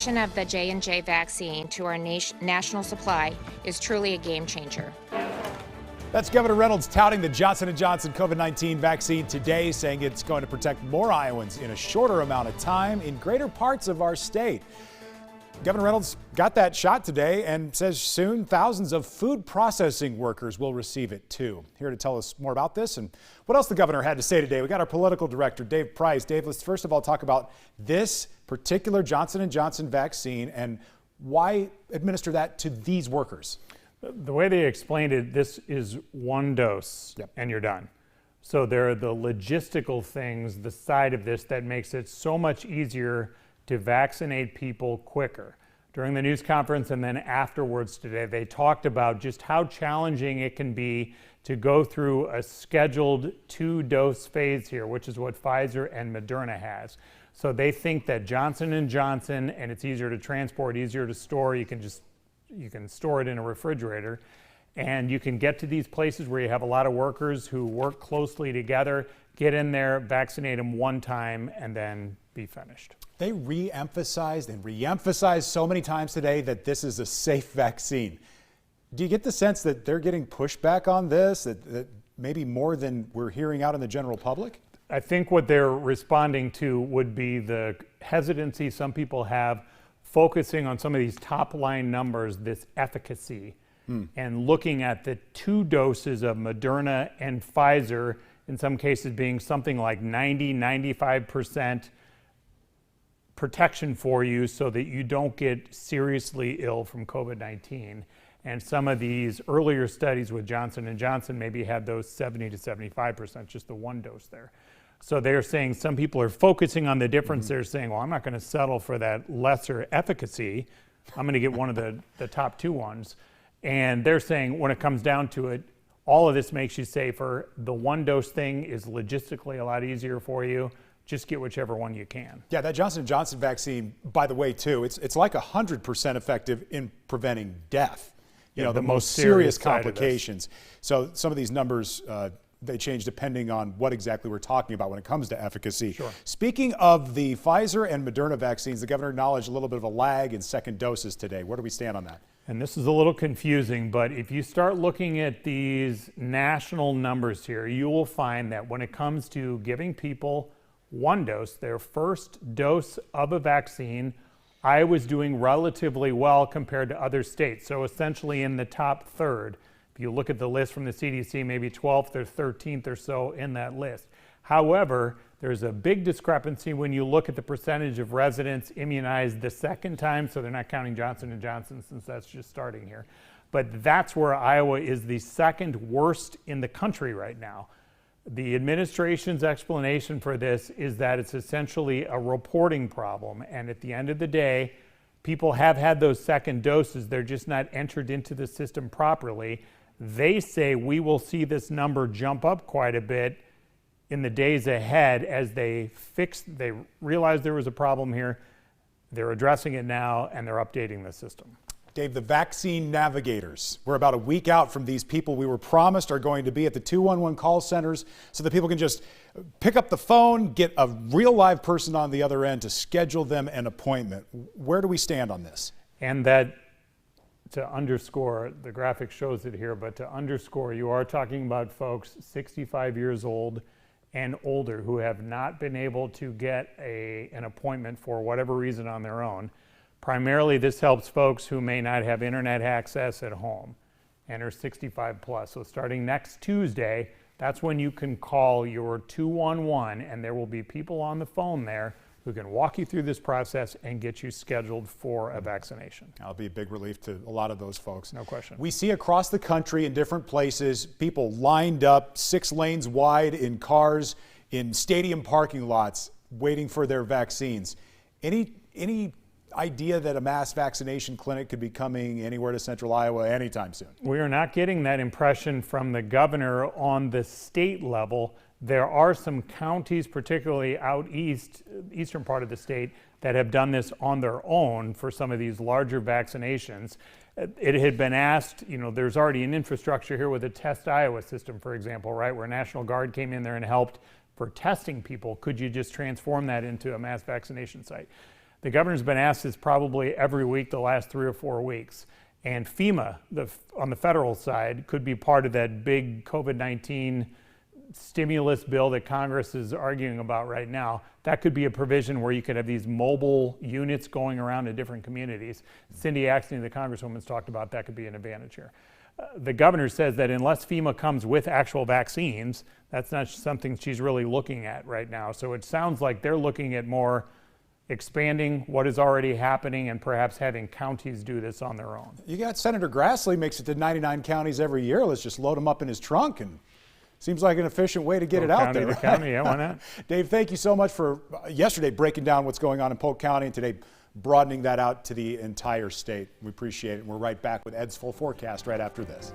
Of the J&J vaccine to our national supply is truly a game changer. That's Governor Reynolds touting the Johnson & Johnson COVID-19 vaccine today, saying it's going to protect more Iowans in a shorter amount of time in greater parts of our state. Governor Reynolds got that shot today and says soon thousands of food processing workers will receive it too. Here to tell us more about this and what else the governor had to say today, we got our political director, Dave Price. Dave, let's first of all talk about this particular Johnson & Johnson vaccine and why administer that to these workers. The way they explained it, this is one dose and you're done. So there are the logistical things, the side of this that makes it so much easier to vaccinate people quicker. During the news conference and then afterwards today, they talked about just how challenging it can be to go through a scheduled 2-dose phase here, which is what Pfizer and Moderna has. So they think that Johnson & Johnson, and it's easier to transport, easier to store, you can store it in a refrigerator, and you can get to these places where you have a lot of workers who work closely together, get in there, vaccinate them one time, and then be finished. They re-emphasized so many times today that this is a safe vaccine. Do you get the sense that they're getting pushback on this, that maybe more than we're hearing out in the general public? I think what they're responding to would be the hesitancy some people have focusing on some of these top line numbers, this efficacy, and looking at the 2 doses of Moderna and Pfizer, in some cases being something like 95% protection for you so that you don't get seriously ill from COVID-19. And some of these earlier studies with Johnson & Johnson maybe had those 70 to 75%, just the 1 dose there. So they're saying some people are focusing on the difference. They're saying, well, I'm not going to settle for that lesser efficacy. I'm going to get one of the top 2 ones. And they're saying when it comes down to it, all of this makes you safer. The 1-dose thing is logistically a lot easier for you. Just get whichever one you can. Yeah, that Johnson & Johnson vaccine, by the way, too, it's like 100% effective in preventing death. You know, the most serious complications. So some of these numbers, they change depending on what exactly we're talking about when it comes to efficacy. Sure. Speaking of the Pfizer and Moderna vaccines, the governor acknowledged a little bit of a lag in second doses today. Where do we stand on that? And this is a little confusing, but if you start looking at these national numbers here, you will find that when it comes to giving people 1 dose, their first dose of a vaccine, Iowa's doing relatively well compared to other states. So essentially in the top third. If you look at the list from the CDC, maybe 12th or 13th or so in that list. However, there's a big discrepancy when you look at the percentage of residents immunized the second time, so they're not counting Johnson & Johnson since that's just starting here. But that's where Iowa is the second worst in the country right now. The administration's explanation for this is that it's essentially a reporting problem. And at the end of the day, people have had those second doses. They're just not entered into the system properly. They say we will see this number jump up quite a bit in the days ahead as they realized there was a problem here. They're addressing it now and they're updating the system. Dave, the vaccine navigators, we're about a week out from these people we were promised are going to be at the 211 call centers so that people can just pick up the phone, get a real live person on the other end to schedule them an appointment. Where do we stand on this? And that, to underscore, the graphic shows it here, but to underscore, you are talking about folks 65 years old and older who have not been able to get an appointment for whatever reason on their own. Primarily, this helps folks who may not have internet access at home and are 65 plus. So starting next Tuesday, that's when you can call your 211 and there will be people on the phone there who can walk you through this process and get you scheduled for a vaccination. That'll be a big relief to a lot of those folks. No question. We see across the country in different places, people lined up 6 lanes wide in cars, in stadium parking lots, waiting for their vaccines. Any idea that a mass vaccination clinic could be coming anywhere to central Iowa anytime soon? We are not getting that impression from the governor on the state level. There are some counties, particularly out east, eastern part of the state, that have done this on their own for some of these larger vaccinations. It had been asked, there's already an infrastructure here with the Test Iowa system, for example, right, where National Guard came in there and helped for testing people. Could you just transform that into a mass vaccination site? The governor's been asked this probably every week the last 3 or 4 weeks. And FEMA, on the federal side, could be part of that big COVID-19 stimulus bill that Congress is arguing about right now. That could be a provision where you could have these mobile units going around in different communities. Cindy Axne, the Congresswoman's talked about that could be an advantage here. The governor says that unless FEMA comes with actual vaccines, that's not something she's really looking at right now. So it sounds like they're looking at more expanding what is already happening and perhaps having counties do this on their own. You got Senator Grassley makes it to 99 counties every year. Let's just load him up in his trunk, and seems like an efficient way to get it out there. County to county, yeah, why not? Dave, thank you so much for yesterday breaking down what's going on in Polk County and today broadening that out to the entire state. We appreciate it. We're right back with Ed's full forecast right after this.